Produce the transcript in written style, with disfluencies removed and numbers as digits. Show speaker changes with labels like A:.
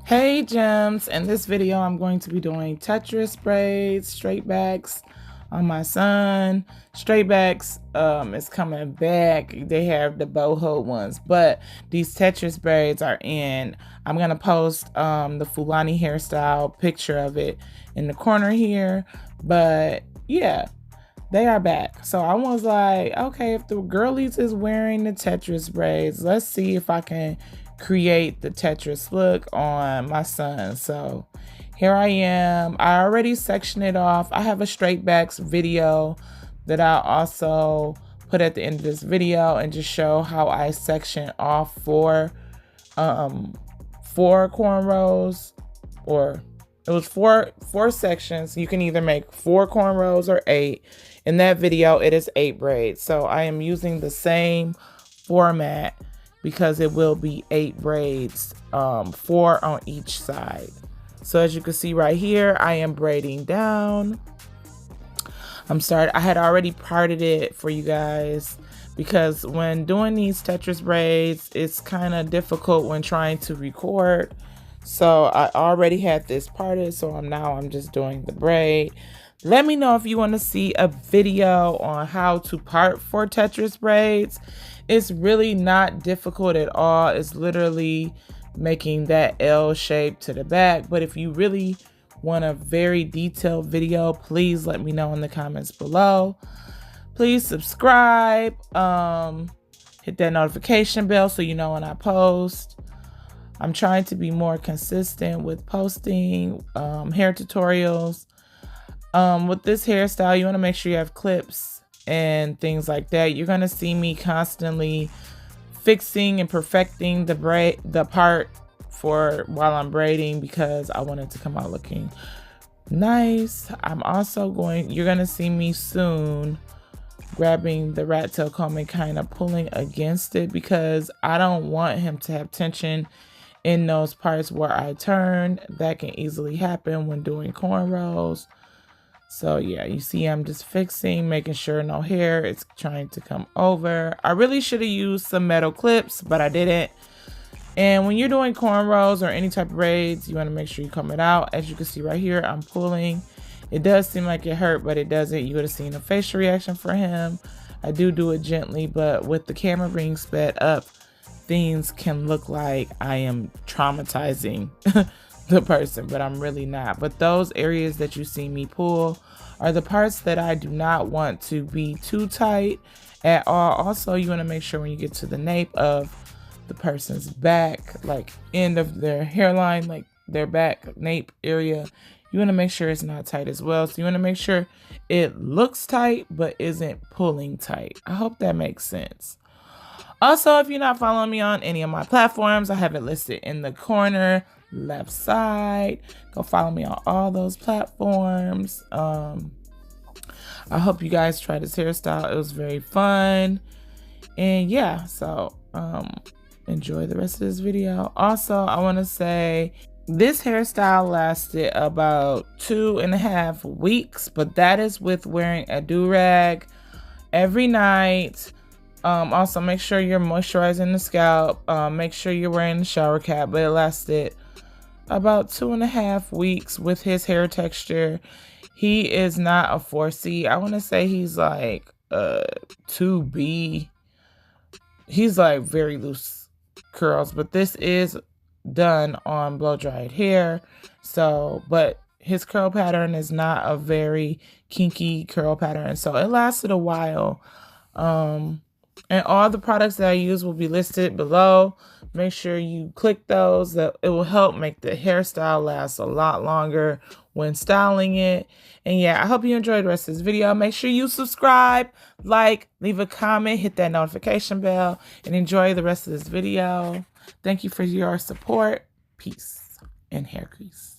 A: Hey gems, in this video I'm going to be doing Tetris braids, straight backs on my son. Straight backs is coming back. They have the boho ones, but these Tetris braids are in. I'm gonna post the Fulani hairstyle picture of it in the corner here, but yeah, they are back. So I was like, okay, if the girlies is wearing the Tetris braids, let's see if I can create the Tetris look on my son. So here I am. I already sectioned it off. I have a straight backs video that I'll also put at the end of this video and just show how I section off four cornrows, or it was four sections. You can either make 4 cornrows or 8. In that video, it is 8 braids. So I am using the same format because it will be 8 braids, 4 on each side. So as you can see right here, I am braiding down. I had already parted it for you guys because when doing these Tetris braids, it's kind of difficult when trying to record. So I already had this parted, so I'm just doing the braid. Let me know if you want to see a video on how to part for Tetris braids. It's really not difficult at all. It's literally making that L shape to the back. But if you really want a very detailed video, please let me know in the comments below. Please subscribe, hit that notification bell so you know when I post. I'm trying to be more consistent with posting hair tutorials. With this hairstyle, you want to make sure you have clips and things like that. You're going to see me constantly fixing and perfecting the part for while I'm braiding because I want it to come out looking nice. You're going to see me soon grabbing the rat tail comb and kind of pulling against it because I don't want him to have tension in those parts where I turn. That can easily happen when doing cornrows. So yeah, you see I'm just fixing, making sure no hair is trying to come over. I really should have used some metal clips, but I didn't. And when you're doing cornrows or any type of braids, you want to make sure you comb it out. As you can see right here, I'm pulling. It does seem like it hurt, but it doesn't. You would have seen a facial reaction for him. I do it gently, but with the camera being sped up, things can look like I am traumatizing the person, but I'm really not. But those areas that you see me pull are the parts that I do not want to be too tight at all. Also, you want to make sure when you get to the nape of the person's back, like end of their hairline, like their back nape area, you want to make sure it's not tight as well. So you want to make sure it looks tight but isn't pulling tight. I hope that makes sense. Also, if you're not following me on any of my platforms, I have it listed in the corner left side. Go follow me on all those platforms. I hope you guys try this hairstyle. It was very fun. And yeah, so enjoy the rest of this video. Also, I want to say this hairstyle lasted about 2.5 weeks, but that is with wearing a do-rag every night. Also, make sure you're moisturizing the scalp. Make sure you're wearing the shower cap, but it lasted about 2.5 weeks with his hair texture. He is not a 4C. I want to say he's like 2B. He's like very loose curls, but this is done on blow dried hair. So, but his curl pattern is not a very kinky curl pattern. So it lasted a while. And all the products that I use will be listed below. Make sure you click those. That it will help make the hairstyle last a lot longer when styling it. And yeah, I hope you enjoyed the rest of this video. Make sure you subscribe, like, leave a comment, hit that notification bell, and enjoy the rest of this video. Thank you for your support. Peace and hair grease.